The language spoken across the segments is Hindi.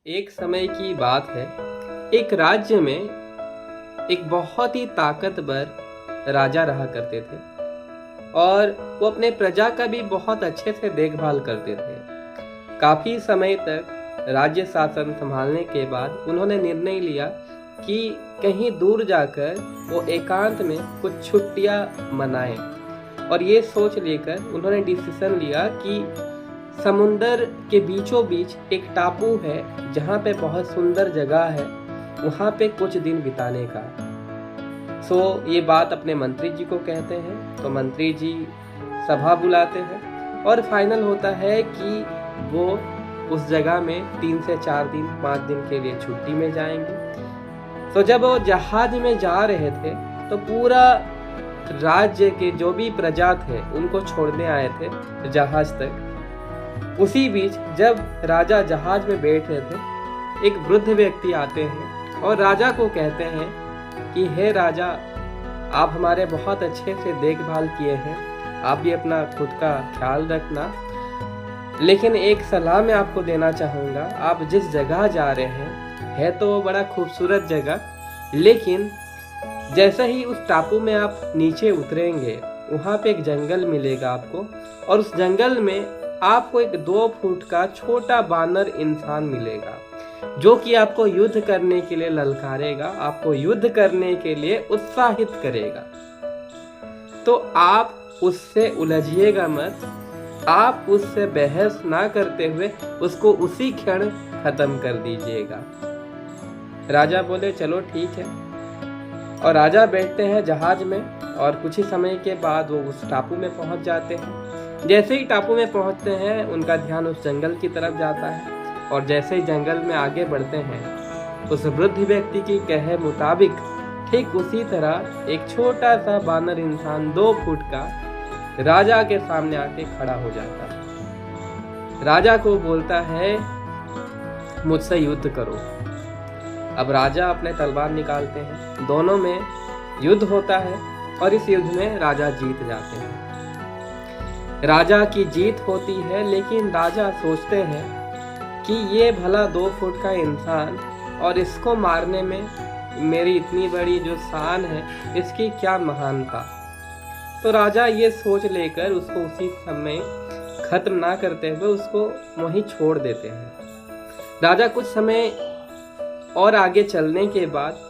एक समय की बात है। एक राज्य में एक बहुत ही ताकतवर राजा रहा करते थे और वो अपने प्रजा का भी बहुत अच्छे से देखभाल करते थे। काफी समय तक राज्य शासन संभालने के बाद उन्होंने निर्णय लिया कि कहीं दूर जाकर वो एकांत में कुछ छुट्टियां मनाएं और ये सोच लेकर उन्होंने डिसीजन लिया कि समुंदर के बीचों बीच एक टापू है जहाँ पे बहुत सुंदर जगह है, वहाँ पे कुछ दिन बिताने का। ये बात अपने मंत्री जी को कहते हैं तो मंत्री जी सभा बुलाते हैं और फाइनल होता है कि वो उस जगह में 3 से 4 दिन 5 दिन के लिए छुट्टी में जाएंगे। जब वो जहाज में जा रहे थे तो पूरा राज्य के जो भी प्रजा थे उनको छोड़ने आए थे जहाज तक। उसी बीच जब राजा जहाज में बैठ रहे थे, एक वृद्ध व्यक्ति आते हैं और राजा को कहते हैं कि हे राजा, आप हमारे बहुत अच्छे से देखभाल किए हैं, आप भी अपना खुद का ख्याल रखना, लेकिन एक सलाह मैं आपको देना चाहूँगा। आप जिस जगह जा रहे हैं है तो बड़ा खूबसूरत जगह, लेकिन जैसे ही उस टापू में आप नीचे उतरेंगे वहाँ पे एक जंगल मिलेगा आपको, और उस जंगल में आपको एक 2 फुट का छोटा बानर इंसान मिलेगा जो कि आपको युद्ध करने के लिए ललकारेगा, आपको युद्ध करने के लिए उत्साहित करेगा। तो आप उससे उलझिएगा मत, आप उससे बहस ना करते हुए उसको उसी क्षण खत्म कर दीजिएगा। राजा बोले चलो ठीक है, और राजा बैठते हैं जहाज में और कुछ ही समय के बाद वो उस टापू में पहुंच जाते हैं। जैसे ही टापू में पहुंचते हैं उनका ध्यान उस जंगल की तरफ जाता है, और जैसे ही जंगल में आगे बढ़ते हैं उस वृद्ध व्यक्ति की कहे मुताबिक ठीक उसी तरह एक छोटा सा बानर इंसान 2 फुट का राजा के सामने आके खड़ा हो जाता है। राजा को बोलता है मुझसे युद्ध करो। अब राजा अपने तलवार निकालते हैं, दोनों में युद्ध होता है और इस युद्ध में राजा जीत जाते हैं। राजा की जीत होती है, लेकिन राजा सोचते हैं कि ये भला 2 फुट का इंसान और इसको मारने में मेरी इतनी बड़ी जो शान है इसकी क्या महानता। तो राजा ये सोच लेकर उसको उसी समय खत्म ना करते हुए उसको वहीं छोड़ देते हैं। राजा कुछ समय और आगे चलने के बाद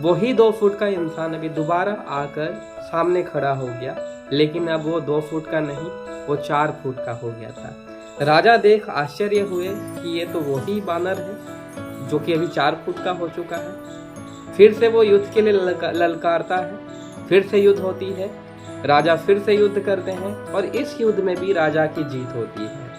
वही 2 फुट का इंसान अभी दोबारा आकर सामने खड़ा हो गया, लेकिन अब वो 2 फुट का नहीं, वो 4 फुट का हो गया था। राजा देख आश्चर्य हुए कि ये तो वही बानर है जो कि अभी 4 फुट का हो चुका है। फिर से वो युद्ध के लिए ललकारता है, फिर से युद्ध होती है, राजा फिर से युद्ध करते हैं और इस युद्ध में भी राजा की जीत होती है।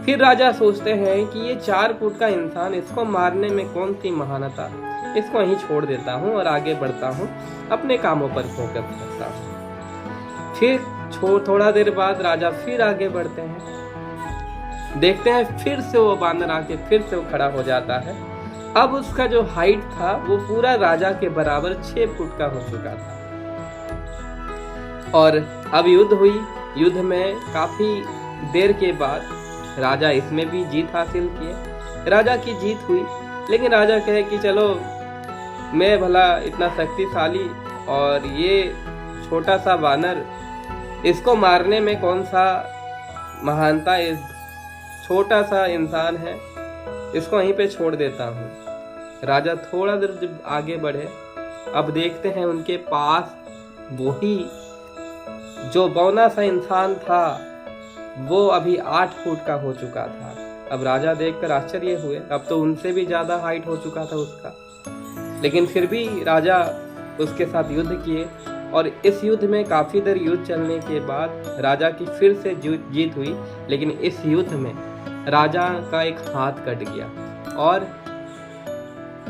फिर राजा सोचते हैं कि ये 4 फुट का इंसान, इसको मारने में कौन सी महानता, इसको यहीं छोड़ देता हूँ और आगे बढ़ता हूँ, अपने कामों पर फोकस करता हूँ। फिर थोड़ा देर बाद राजा फिर आगे बढ़ते हैं, देखते हैं फिर से वो बानर आके फिर से वो खड़ा हो जाता है। अब उसका जो हाइट था वो पूरा राजा के बराबर 6 फुट का हो चुका था। और अब युद्ध हुई, युद्ध में काफी देर के बाद राजा इसमें भी जीत हासिल किए। राजा की जीत हुई, लेकिन राजा कहे कि चलो मैं भला इतना शक्तिशाली और ये छोटा सा बानर, इसको मारने में कौन सा महानता, इस छोटा सा इंसान है, इसको यहीं पे छोड़ देता हूँ। राजा थोड़ा देर जब आगे बढ़े, अब देखते हैं उनके पास वही जो बौना सा इंसान था वो अभी 8 फुट का हो चुका था। अब राजा देखकर आश्चर्य हुए, अब तो उनसे भी ज्यादा हाइट हो चुका था उसका, लेकिन फिर भी राजा उसके साथ युद्ध किए और इस युद्ध में काफी देर युद्ध चलने के बाद राजा की फिर से जीत हुई। लेकिन इस युद्ध में राजा का एक हाथ कट गया और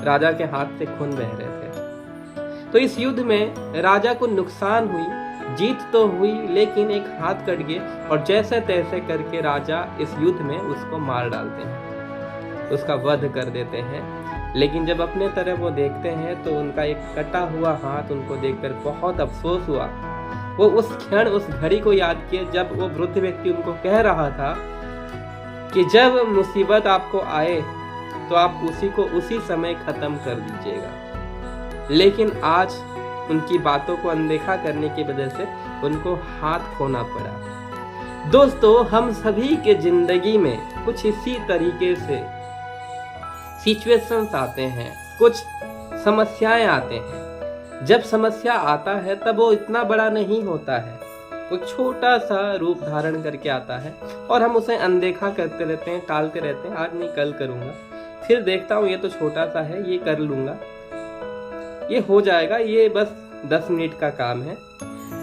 राजा के हाथ से खून बह रहे थे। तो इस युद्ध में राजा को नुकसान हुई, जीत तो हुई, लेकिन एक हाथ कट गए और जैसे तैसे करके राजा इस युद्ध में उसको मार डालते हैं, उसका वध कर देते हैं। लेकिन जब अपने तरफ वो देखते हैं तो उनका एक कटा हुआ हाथ उनको देखकर बहुत अफसोस हुआ। वो उस क्षण, उस घड़ी को याद किए जब वो वृद्ध व्यक्ति उनको कह रहा था कि जब मुसीबत आपको आए तो आप उसी को उसी समय खत्म कर दीजिएगा। लेकिन आज उनकी बातों को अनदेखा करने की वजह से उनको हाथ खोना पड़ा। दोस्तों, हम सभी के जिंदगी में कुछ इसी तरीके से सिचुएशंस आते हैं, कुछ समस्याएं आते हैं। जब समस्या आता है तब वो इतना बड़ा नहीं होता है, वो छोटा सा रूप धारण करके आता है और हम उसे अनदेखा करते रहते हैं, टालते रहते हैं। आज नहीं कल करूंगा, फिर देखता हूँ ये तो छोटा सा है, ये कर लूंगा, ये हो जाएगा, ये बस 10 मिनट का काम है।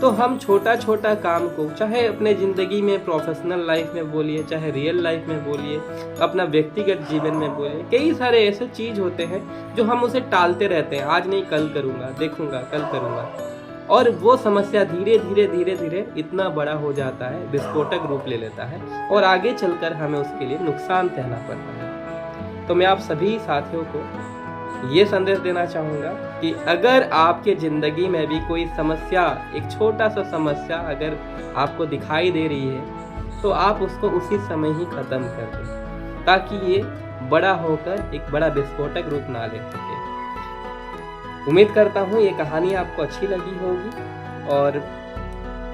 तो हम छोटा छोटा काम को, चाहे अपने जिंदगी में, प्रोफेशनल लाइफ में बोलिए, चाहे रियल लाइफ में बोलिए, अपना व्यक्तिगत जीवन में बोलिए, कई सारे ऐसे चीज होते हैं जो हम उसे टालते रहते हैं। आज नहीं कल करूंगा, देखूंगा, कल करूंगा, और वो समस्या धीरे धीरे धीरे धीरे इतना बड़ा हो जाता है, विस्फोटक रूप ले लेता है और आगे चलकर हमें उसके लिए नुकसान सहना पड़ता है। तो मैं आप सभी साथियों को ये संदेश देना चाहूँगा कि अगर आपके ज़िंदगी में भी कोई समस्या, एक छोटा सा समस्या अगर आपको दिखाई दे रही है, तो आप उसको उसी समय ही ख़त्म कर दें, ताकि ये बड़ा होकर एक बड़ा विस्फोटक रूप ना ले सके। उम्मीद करता हूँ ये कहानी आपको अच्छी लगी होगी, और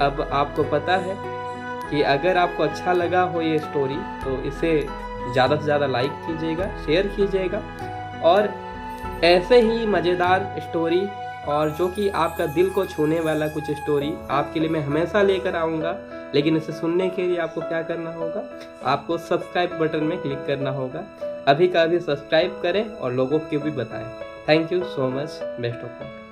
अब आपको पता है कि अगर आपको अच्छा लगा हो ये स्टोरी, तो इसे ज़्यादा से ज़्यादा लाइक कीजिएगा, शेयर कीजिएगा, और ऐसे ही मज़ेदार स्टोरी और जो कि आपका दिल को छूने वाला कुछ स्टोरी आपके लिए मैं हमेशा लेकर आऊँगा। लेकिन इसे सुनने के लिए आपको क्या करना होगा, आपको सब्सक्राइब बटन में क्लिक करना होगा। अभी का अभी सब्सक्राइब करें और लोगों को भी बताएं। Thank you so much, best of luck.